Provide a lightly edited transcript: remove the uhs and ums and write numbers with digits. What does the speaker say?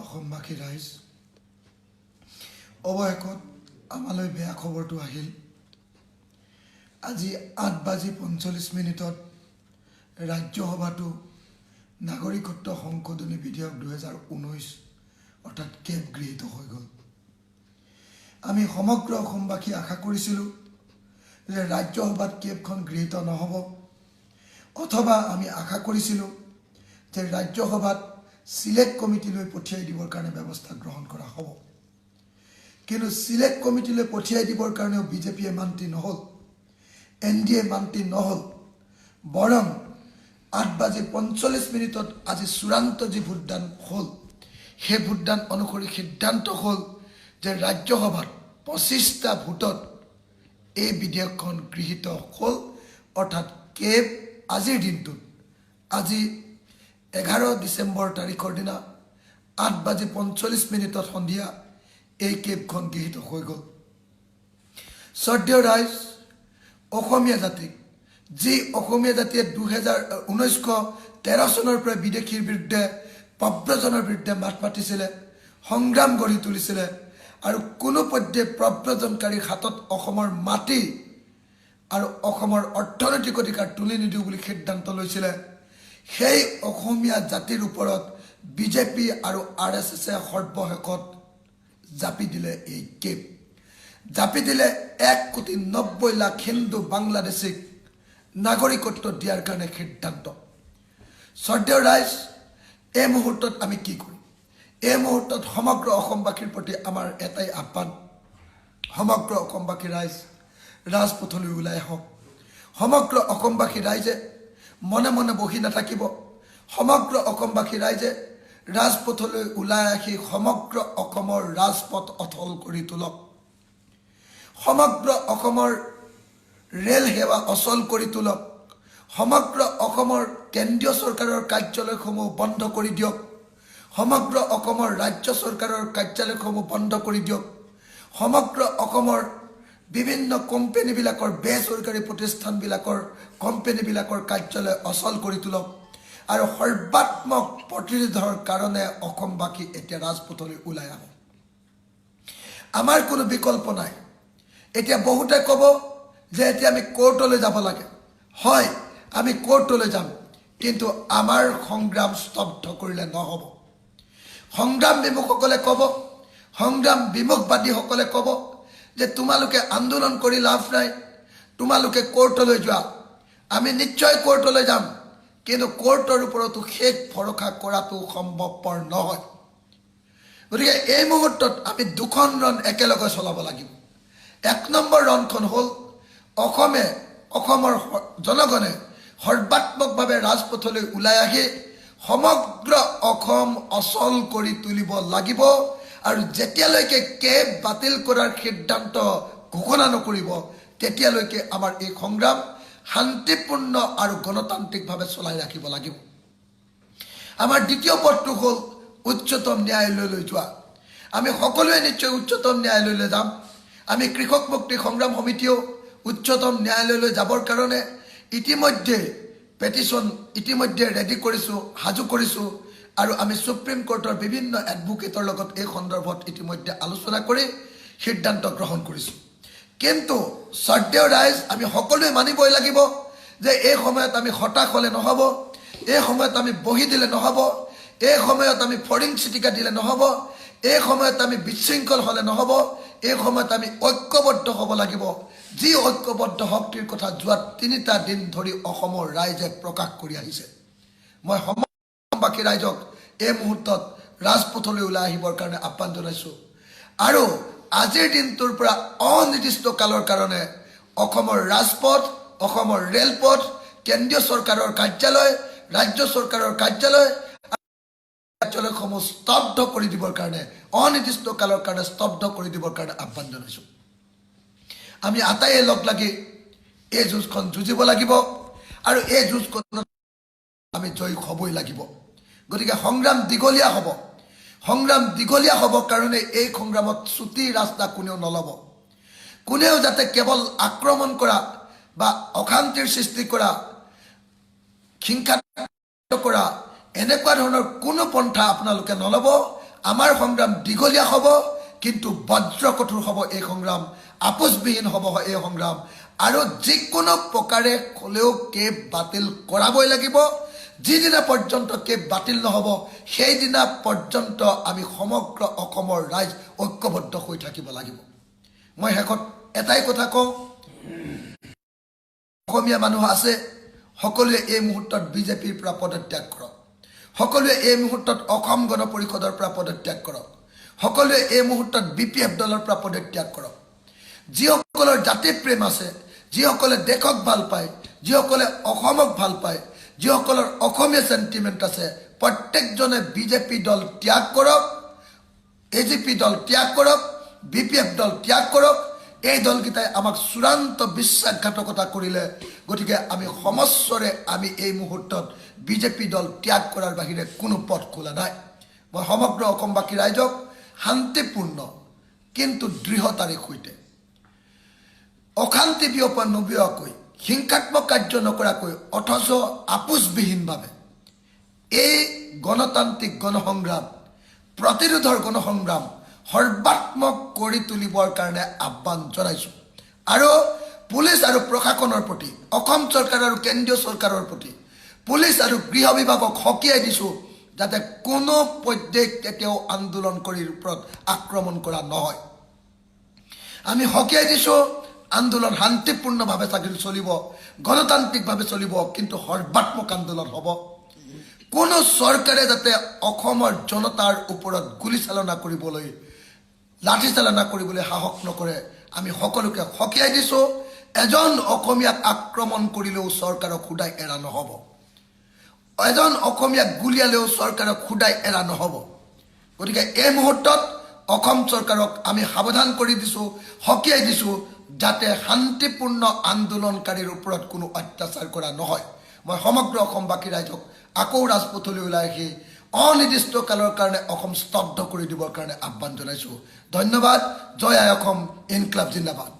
অসমবাসী ৰাইজ অৱশেষত আমালৈ বেয়া খবৰটো আহিল আজি 8:45 ৰাজ্যসভাটো নাগৰিকত্ব সংশোধনী বিধেয়ক 2019 অৰ্থাৎ কেব গৃহীত হৈ গ'ল আমি সমগ্ৰ অসমবাসী আশা কৰিছিলোঁ যে ৰাজ্যসভাত কেবখন গৃহীত নহ'ব অথবা আমি আশা কৰিছিলোঁ যে ৰাজ্যসভাত সিলেক্ট কমিটিলৈ পঠিয়াই দিবৰ কাৰণে ব্যৱস্থা গ্ৰহণ কৰা হ'ব কিন্তু সিলেক্ট কমিটিলৈ পঠিয়াই দিবৰ কাৰণেও বিজেপিয়ে মান্তি নহ'ল এনডিএ মান্তি নহ'ল বৰং 8:45 আজি চূড়ান্ত যি ভোটদান হ'ল সেই ভোটদান অনুসৰি সিদ্ধান্ত হ'ল যে ৰাজ্যসভাত 25টা ভোটত এই বিধেয়কখন গৃহীত হ'ল অৰ্থাৎ কেব আজিৰ দিনটোত আজি 11 ডিচেম্বৰ তাৰিখৰ দিনা 8:45 সন্ধিয়া এই কেবখন গৃহীত হৈ গ'ল শ্ৰদ্ধেয় ৰাইজ অসমীয়া জাতিক যি অসমীয়া জাতিয়ে 1913 চনৰ পৰা বিদেশীৰ বিৰুদ্ধে প্ৰব্ৰজনৰ বিৰুদ্ধে মাত মাতিছিলে সংগ্ৰাম গঢ়ি তুলিছিলে আৰু কোনো পধ্যে প্ৰব্ৰজনকাৰীৰ হাতত অসমৰ মাটি আৰু অসমৰ অৰ্থনৈতিক অধিকাৰ তুলি নিদিওঁ বুলি সিদ্ধান্ত লৈছিলে সেই অসমীয়া জাতিৰ ওপৰত বিজেপি আৰু আৰএছএছে সৰ্বশেষত জাপি দিলে এই কেব জাপি দিলে 1,90,00,000 হিন্দু বাংলাদেশীক নাগৰিকত্ব দিয়াৰ কাৰণে সিদ্ধান্ত শ্ৰদ্ধেয় ৰাইজ এই মুহূৰ্তত আমি কি কৰিম এই মুহূৰ্তত সমগ্ৰ অসমবাসীৰ প্ৰতি আমাৰ এটাই আহ্বান সমগ্ৰ অসমবাসী ৰাইজ ৰাজপথলৈ ওলাই আহক সমগ্ৰ অসমবাসী ৰাইজে মনে মনে বহি নাথাকিব সমগ্ৰ অসমবাসী ৰাইজে ৰাজপথলৈ ওলাই আহি সমগ্ৰ অসমৰ ৰাজপথ অথল কৰি তোলক সমগ্ৰ অসমৰ ৰেল সেৱা অচল কৰি তোলক সমগ্ৰ অসমৰ কেন্দ্ৰীয় চৰকাৰৰ কাৰ্যালয়সমূহ বন্ধ কৰি দিয়ক সমগ্ৰ অসমৰ ৰাজ্য চৰকাৰৰ কাৰ্যালয়সমূহ বন্ধ কৰি দিয়ক সমগ্ৰ অসমৰ বিভিন্ন কোম্পানীবিলাকৰ বেচৰকাৰী প্ৰতিষ্ঠানবিলাকৰ কোম্পানীবিলাকৰ কাৰ্যালয় অচল কৰি তোলক আৰু সৰ্বাত্মক প্ৰতিৰোধৰ কাৰণে অসমবাসী এতিয়া ৰাজপথলৈ ওলাই আহক আমাৰ কোনো বিকল্প নাই এতিয়া বহুতে ক'ব যে এতিয়া আমি কোৰ্টলৈ যাব লাগে হয় আমি কোৰ্টলৈ যাম কিন্তু আমাৰ সংগ্ৰাম স্তব্ধ কৰিলে নহ'ব সংগ্ৰাম বিমুখসকলে ক'ব সংগ্ৰাম বিমুখবাদীসকলে ক'ব যে তোমালোকে আন্দোলন কৰি লাভ নাই তোমালোকে কোৰ্টলৈ যোৱা আমি নিশ্চয় কোৰ্টলৈ যাম কিন্তু কোৰ্টৰ ওপৰতো শেষ ভৰসা কৰাটো সম্ভৱপৰ নহয় গতিকে এই মুহূৰ্তত আমি দুখন ৰণ একেলগে চলাব লাগিব 1 নম্বৰ ৰণখন হ'ল অসমৰ জনগণে সৰ্বাত্মকভাৱে ৰাজপথলৈ ওলাই আহি সমগ্ৰ অসম অচল কৰি তুলিব লাগিব আৰু যেতিয়ালৈকে কেব বাতিল কৰাৰ সিদ্ধান্ত ঘোষণা নকৰিব তেতিয়ালৈকে আমাৰ এই সংগ্ৰাম শান্তিপূৰ্ণ আৰু গণতান্ত্ৰিকভাৱে চলাই ৰাখিব লাগিব আমাৰ দ্বিতীয় পথটো হ'ল উচ্চতম ন্যায়ালয়লৈ যোৱা আমি সকলোৱে নিশ্চয় উচ্চতম ন্যায়ালয়লৈ যাম আমি কৃষক মুক্তি সংগ্ৰাম সমিতিও উচ্চতম ন্যায়ালয়লৈ যাবৰ কাৰণে ইতিমধ্যে পেটিশ্যন ৰেডি কৰিছোঁ সাজু কৰিছোঁ আৰু আমি সুপ্ৰিম কোৰ্টৰ বিভিন্ন এডভোকেটৰ লগত এই সন্দৰ্ভত ইতিমধ্যে আলোচনা কৰি সিদ্ধান্ত গ্ৰহণ কৰিছোঁ কিন্তু শ্ৰদ্ধেয় ৰাইজ আমি সকলোৱে মানিবই লাগিব যে এই সময়ত আমি হতাশ হ'লে নহ'ব এই সময়ত আমি বহি দিলে নহ'ব এই সময়ত আমি ফৰিং চিটিকা দিলে নহ'ব এই সময়ত আমি বিশৃংখল হ'লে নহ'ব এই সময়ত আমি ঐক্যবদ্ধ হ'ব লাগিব যি ঐক্যবদ্ধ শক্তিৰ কথা যোৱা 3টা দিন ধৰি অসমৰ ৰাইজে প্ৰকাশ কৰি আহিছে মই অসমবাসী ৰাইজক এই মুহূৰ্তত ৰাজপথলৈ ওলাই আহিবৰ কাৰণে আহ্বান জনাইছোঁ আৰু আজিৰ দিনটোৰ পৰা অনিৰ্দিষ্ট কালৰ কাৰণে অসমৰ ৰাজপথ অসমৰ ৰেলপথ কেন্দ্ৰীয় চৰকাৰৰ কাৰ্যালয় ৰাজ্য চৰকাৰৰ কাৰ্যালয়সমূহ স্তব্ধ কৰি দিবৰ কাৰণে অনিৰ্দিষ্ট কালৰ কাৰণে স্তব্ধ কৰি দিবৰ কাৰণে আহ্বান জনাইছোঁ আমি আটাইয়ে লগ লাগি এই যুঁজখন যুঁজিব লাগিব আৰু এই যুঁজখনত আমি জয়ী হ'বই লাগিব গতিকে সংগ্ৰাম দীঘলীয়া হ'ব কাৰণে এই সংগ্ৰামত ছুটি ৰাস্তা কোনেও নল'ব কোনেও যাতে কেৱল আক্ৰমণ কৰা বা অশান্তিৰ সৃষ্টি কৰা হিংসা কৰা এনেকুৱা ধৰণৰ কোনো পন্থা আপোনালোকে নল'ব আমাৰ সংগ্ৰাম দীঘলীয়া হ'ব কিন্তু বজ্ৰ কঠোৰ হ'ব এই সংগ্ৰাম আপোচবিহীন হ'ব এই সংগ্ৰাম আৰু যিকোনো প্ৰকাৰে হ'লেও কেব বাতিল কৰাবই লাগিব যিদিনা পৰ্যন্ত কেব বাতিল নহ'ব সেইদিনা পৰ্যন্ত আমি সমগ্ৰ অসমৰ ৰাইজ ঐক্যবদ্ধ হৈ থাকিব লাগিব মই শেষত এটাই কথা কওঁ অসমীয়া মানুহ আছে সকলোৱে এই মুহূৰ্তত বিজেপিৰ পৰা পদত্যাগ কৰক সকলোৱে এই মুহূৰ্তত অসম গণ পৰিষদৰ পৰা পদত্যাগ কৰক সকলোৱে এই মুহূৰ্তত বিপিএফ দলৰ পৰা পদত্যাগ কৰক যিসকলৰ জাতি প্ৰেম আছে যিসকলে দেশক ভাল পায় যিসকলে অসমক ভাল পায় যিসকলৰ অসমীয়া সেন্টিমেন্ট আছে প্ৰত্যেকজনে বিজেপি দল ত্যাগ কৰক এজিপি দল ত্যাগ কৰক বিপিএফ দল ত্যাগ কৰক এই দলকেইটাই আমাক চূড়ান্ত বিশ্বাসঘাতকতা কৰিলে গতিকে আমি সমস্বৰে আমি এই মুহূৰ্তত বিজেপি দল ত্যাগ কৰাৰ বাহিৰে কোনো পথ খোলা নাই মই সমগ্ৰ অসমবাসী ৰাইজক শান্তিপূৰ্ণ কিন্তু দৃঢ়তাৰে সৈতে অশান্তি বিয়পা নবিয়াকৈ হিংসাত্মক কাৰ্য নকৰাকৈ অথচ আপোচবিহীনভাৱে এই গণতান্ত্ৰিক গণসংগ্ৰাম প্ৰতিৰোধৰ গণসংগ্ৰাম সৰ্বাত্মক কৰি তুলিবৰ কাৰণে আহ্বান জনাইছোঁ আৰু পুলিচ আৰু প্ৰশাসনৰ প্ৰতি অসম চৰকাৰ আৰু কেন্দ্ৰীয় চৰকাৰৰ প্ৰতি পুলিচ আৰু গৃহ বিভাগক সকীয়াই দিছোঁ যাতে কোনো পধ্যে কেতিয়াও আন্দোলনকাৰীৰ ওপৰত আক্ৰমণ কৰা নহয় আমি সকীয়াই দিছোঁ আন্দোলন শান্তিপূৰ্ণভাৱে চলিব গণতান্ত্ৰিকভাৱে চলিব কিন্তু সৰ্বাত্মক আন্দোলন হ'ব কোনো চৰকাৰে যাতে অসমৰ জনতাৰ ওপৰত গুলীচালনা কৰিবলৈ লাঠিচালনা কৰিবলৈ সাহস নকৰে আমি সকলোকে সকীয়াই দিছোঁ এজন অসমীয়াক আক্ৰমণ কৰিলেও চৰকাৰক খুদাই এৰা নহ'ব এজন অসমীয়াক গুলিয়ালেও চৰকাৰক খুদাই এৰা নহ'ব গতিকে এই মুহূৰ্তত অসম চৰকাৰক আমি সাৱধান কৰি দিছোঁ সকীয়াই দিছোঁ যাতে শান্তিপূৰ্ণ আন্দোলনকাৰীৰ ওপৰত কোনো অত্যাচাৰ কৰা নহয় মই সমগ্ৰ অসমবাসী ৰাইজক আকৌ ৰাজপথলৈ ওলাই আহি অনিৰ্দিষ্ট কালৰ কাৰণে অসম স্তব্ধ কৰি দিবৰ কাৰণে আহ্বান জনাইছোঁ ধন্যবাদ জয় আই অসম ইনকলাব জিন্দাবাদ